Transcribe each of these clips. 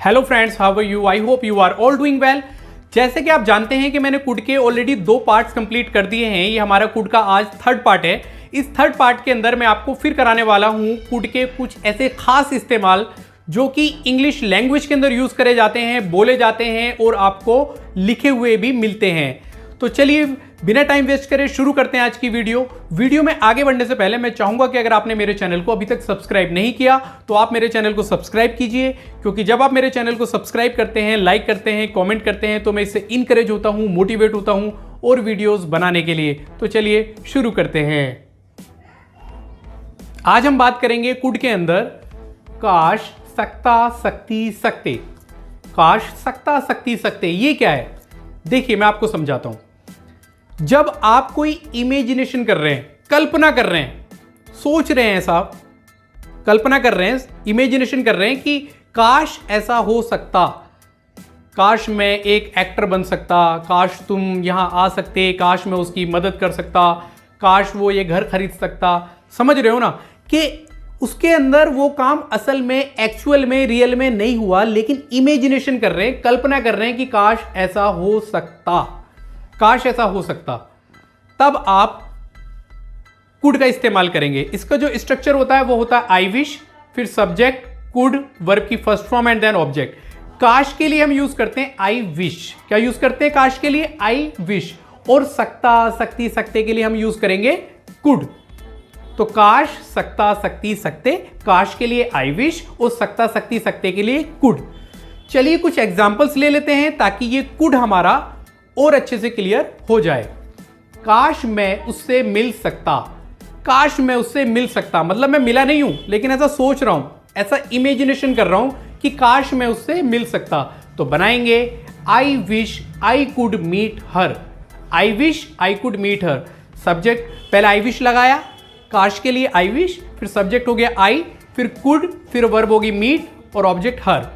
Hello friends, how are you? I hope you are all doing well. जैसे कि आप जानते हैं कि मैंने कुड के ऑलरेडी 2 पार्ट्स कंप्लीट कर दिए हैं। ये हमारा कुड का आज 3rd पार्ट है। इस 3rd पार्ट के अंदर मैं आपको फिर कराने वाला हूं कुड के कुछ ऐसे खास इस्तेमाल जो कि इंग्लिश लैंग्वेज के अंदर यूज करे जाते हैं, बोले जाते हैं और आपको लिखे हुए भी मिलते हैं। तो चलिए बिना टाइम वेस्ट करे शुरू करते हैं आज की वीडियो में आगे बढ़ने से पहले मैं चाहूंगा कि अगर आपने मेरे चैनल को अभी तक सब्सक्राइब नहीं किया तो आप मेरे चैनल को सब्सक्राइब कीजिए, क्योंकि जब आप मेरे चैनल को सब्सक्राइब करते हैं, लाइक करते हैं, कमेंट करते हैं तो मैं इससे इनकरेज होता हूं, मोटिवेट होता हूं और वीडियोस बनाने के लिए। तो चलिए शुरू करते हैं। आज हम बात करेंगे कुड के अंदर काश, सकता, सकती, सकते। काश, सकता, सकती, सकते, ये क्या है? देखिए मैं आपको समझाता हूं। जब आप कोई इमेजिनेशन कर रहे हैं, कल्पना कर रहे हैं, सोच रहे हैं, साहब कल्पना कर रहे हैं, इमेजिनेशन कर रहे हैं कि काश ऐसा हो सकता, काश मैं एक एक्टर बन सकता, काश तुम यहां आ सकते, काश मैं उसकी मदद कर सकता, काश वो ये घर खरीद सकता। समझ रहे हो ना कि उसके अंदर वो काम असल में, एक्चुअल में, रियल में नहीं हुआ, लेकिन इमेजिनेशन कर रहे हैं, कल्पना कर रहे हैं कि काश ऐसा हो सकता, काश ऐसा हो सकता। तब आप कुड का इस्तेमाल करेंगे। इसका जो स्ट्रक्चर होता है वो होता है आई विश, फिर सब्जेक्ट, कुड, वर्ब की first form and then object. काश के लिए हम यूज करते हैं आई विश। क्या यूज करते हैं काश के लिए? I wish. और सकता, सकती, सकते के लिए हम यूज करेंगे कुड। तो काश, सकता, सकती, सकते, काश के लिए आई विश और सकता, सकती, सकते के लिए कुड। चलिए कुछ एग्जांपल्स ले लेते हैं ताकि ये कुड हमारा और अच्छे से क्लियर हो जाए। काश मैं उससे मिल सकता, काश मैं उससे मिल सकता मतलब मैं मिला नहीं हूं, लेकिन ऐसा सोच रहा हूं, ऐसा इमेजिनेशन कर रहा हूं कि काश मैं उससे मिल सकता। तो बनाएंगे I wish I could meet her. I wish I could meet her. Subject, पहले आई विश लगाया, काश के लिए आई विश, फिर सब्जेक्ट हो गया आई, फिर कुड, फिर वर्ब होगी मीट और ऑब्जेक्ट हर।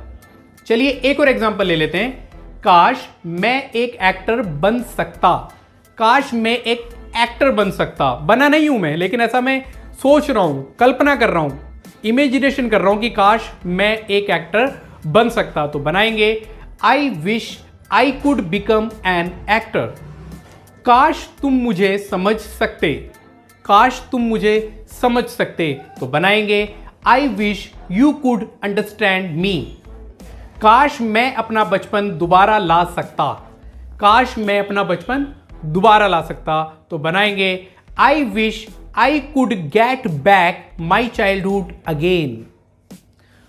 चलिए एक और एग्जांपल ले लेते हैं। काश मैं एक एक्टर बन सकता, काश मैं एक एक्टर बन सकता। बना नहीं हूं मैं, लेकिन ऐसा मैं सोच रहा हूं, कल्पना कर रहा हूं, इमेजिनेशन कर रहा हूं कि काश मैं एक एक्टर बन सकता। तो बनाएंगे I wish I could become an actor. काश तुम मुझे समझ सकते, काश तुम मुझे समझ सकते। तो बनाएंगे I wish you could understand me. काश मैं अपना बचपन दोबारा ला सकता, काश मैं अपना बचपन दोबारा ला सकता। तो बनाएंगे I wish I could get back my childhood again.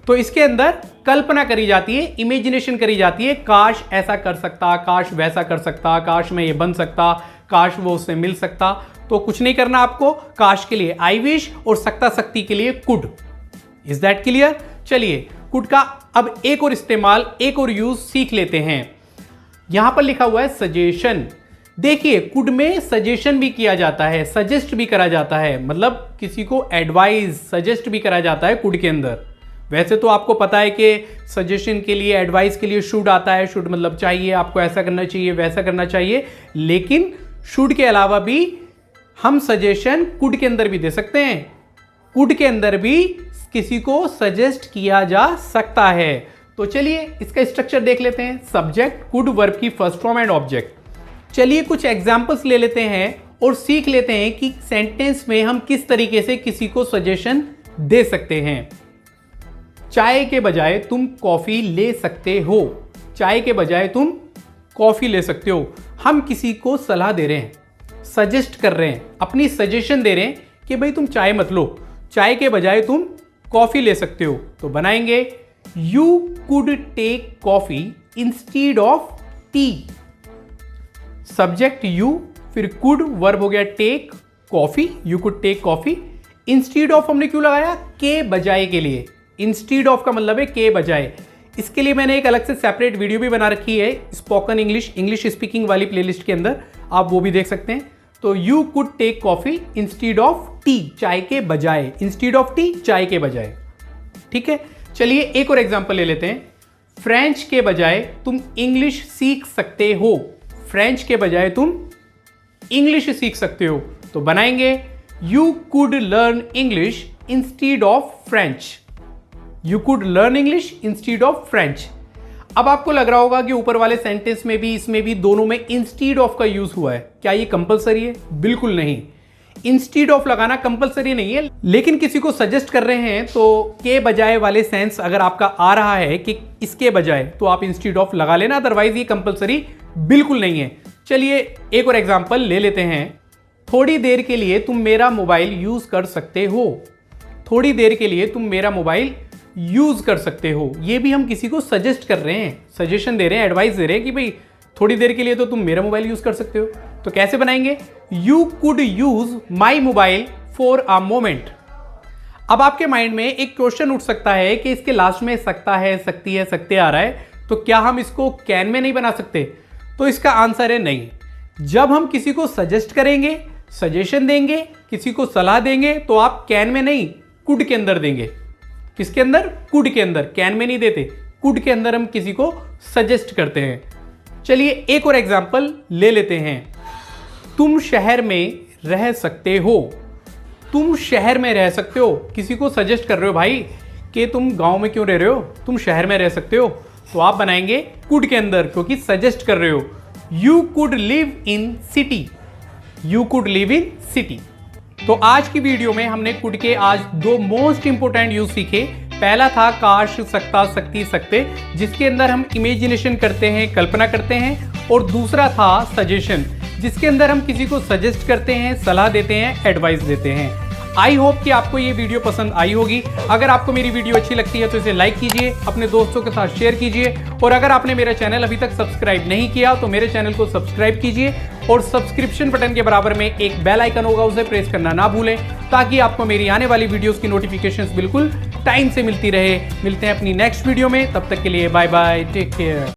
तो इसके अंदर कल्पना करी जाती है, इमेजिनेशन करी जाती है, काश ऐसा कर सकता, काश वैसा कर सकता, काश मैं ये बन सकता, काश वो उससे मिल सकता। तो कुछ नहीं करना आपको, काश के लिए आई विश और सकता, सकती के लिए कुड। Is that clear? चलिए कुड का अब एक और इस्तेमाल, एक और यूज सीख लेते हैं। यहां पर लिखा हुआ है सजेशन। देखिए कुड में सजेशन भी किया जाता है, सजेस्ट भी करा जाता है, मतलब किसी को एडवाइस, सजेस्ट भी करा जाता है कुड के अंदर। वैसे तो आपको पता है कि सजेशन के लिए, एडवाइस के लिए शुड आता है। शुड मतलब चाहिए, आपको ऐसा करना चाहिए, वैसा करना चाहिए, लेकिन शुड के अलावा भी हम सजेशन कुड के अंदर भी दे सकते हैं। कुड के अंदर भी किसी को सजेस्ट किया जा सकता है। तो चलिए इसका स्ट्रक्चर देख लेते हैं। सब्जेक्ट, कुड, वर्ब की फर्स्ट फॉर्म एंड ऑब्जेक्ट। चलिए कुछ एग्जांपल्स ले लेते हैं और सीख लेते हैं कि सेंटेंस में हम किस तरीके से किसी को सजेशन दे सकते हैं। चाय के बजाय तुम कॉफी ले सकते हो, चाय के बजाय तुम कॉफी ले सकते हो। हम किसी को सलाह दे रहे हैं, सजेस्ट कर रहे हैं, अपनी सजेशन दे रहे हैं कि भाई तुम चाय मत लो, चाय के बजाय तुम कॉफी ले सकते हो। तो बनाएंगे you could take coffee instead of tea. Subject you, फिर कुड, वर्ब हो गया take, coffee, you could take coffee. Instead of हमने क्यों लगाया? के बजाय के लिए। इंस्टीड ऑफ का मतलब है के बजाय। इसके लिए मैंने एक अलग से सेपरेट वीडियो भी बना रखी है स्पोकन इंग्लिश स्पीकिंग वाली प्लेलिस्ट के अंदर, आप वो भी देख सकते हैं। तो you could take coffee instead of tea, चाय के बजाय, इंस्टीड ऑफ टी, चाय के बजाय। ठीक है, चलिए एक और एग्जांपल ले लेते हैं। फ्रेंच के बजाय तुम इंग्लिश सीख सकते हो, फ्रेंच के बजाय तुम इंग्लिश सीख सकते हो। तो बनाएंगे you could learn English instead of French. You could learn English instead of French. अब आपको लग रहा होगा कि ऊपर वाले सेंटेंस में भी, इसमें भी, दोनों में इंस्टीड ऑफ का यूज हुआ है। क्या ये कंपलसरी है? बिल्कुल नहीं। इंस्टीड ऑफ लगाना कंपलसरी नहीं है, लेकिन किसी को सजेस्ट कर रहे हैं तो के बजाय वाले सेंस अगर आपका आ रहा है कि इसके बजाय, तो आप इंस्टीड ऑफ लगा लेना, अदरवाइज ये कंपलसरी बिल्कुल नहीं है। चलिए एक और एग्जांपल ले लेते हैं। थोड़ी देर के लिए तुम मेरा मोबाइल यूज कर सकते हो। थोड़ी देर के लिए तुम मेरा मोबाइल यूज कर सकते हो। ये भी हम किसी को सजेस्ट कर रहे हैं, सजेशन दे रहे हैं, एडवाइस दे रहे हैं कि भाई थोड़ी देर के लिए तो तुम मेरा मोबाइल यूज कर सकते हो। तो कैसे बनाएंगे? You could use my mobile for a moment. अब आपके माइंड में एक क्वेश्चन उठ सकता है कि इसके लास्ट में सकता है, सकती है, सकते आ रहा है, तो क्या हम इसको कैन में नहीं बना सकते? तो इसका आंसर है नहीं। जब हम किसी को सजेस्ट करेंगे, सजेशन देंगे, किसी को सलाह देंगे, तो आप कैन में नहीं, कुड के अंदर देंगे। किसके अंदर? कुड के अंदर। कैन में नहीं देते, कुड के अंदर हम किसी को सजेस्ट करते हैं। चलिए एक और एग्जांपल ले लेते हैं। तुम शहर में रह सकते हो। तुम शहर में रह सकते हो, किसी को सजेस्ट कर रहे हो भाई कि तुम गांव में क्यों रह रहे हो, तुम शहर में रह सकते हो, तो आप बनाएंगे कुड के अंदर, क्योंकि सजेस्ट कर रहे हो। You could live in city. You could live in city. तो आज की वीडियो में हमने कुड के आज दो मोस्ट इंपोर्टेंट यूज सीखे। पहला था काश, सकता, सकती, सकते, जिसके अंदर हम इमेजिनेशन करते हैं, कल्पना करते हैं, और दूसरा था सजेशन, जिसके अंदर हम किसी को सजेस्ट करते हैं, सलाह देते हैं, एडवाइस देते हैं। आई होप कि आपको ये वीडियो पसंद आई होगी। अगर आपको मेरी वीडियो अच्छी लगती है तो इसे लाइक कीजिए, अपने दोस्तों के साथ शेयर कीजिए, और अगर आपने मेरा चैनल अभी तक सब्सक्राइब नहीं किया तो मेरे चैनल को सब्सक्राइब कीजिए, और सब्सक्रिप्शन बटन के बराबर में एक बेल आइकन होगा, उसे प्रेस करना ना भूलें, ताकि आपको मेरी आने वाली वीडियोस की नोटिफिकेशंस बिल्कुल टाइम से मिलती रहे। मिलते हैं अपनी नेक्स्ट वीडियो में, तब तक के लिए बाय बाय, टेक केयर।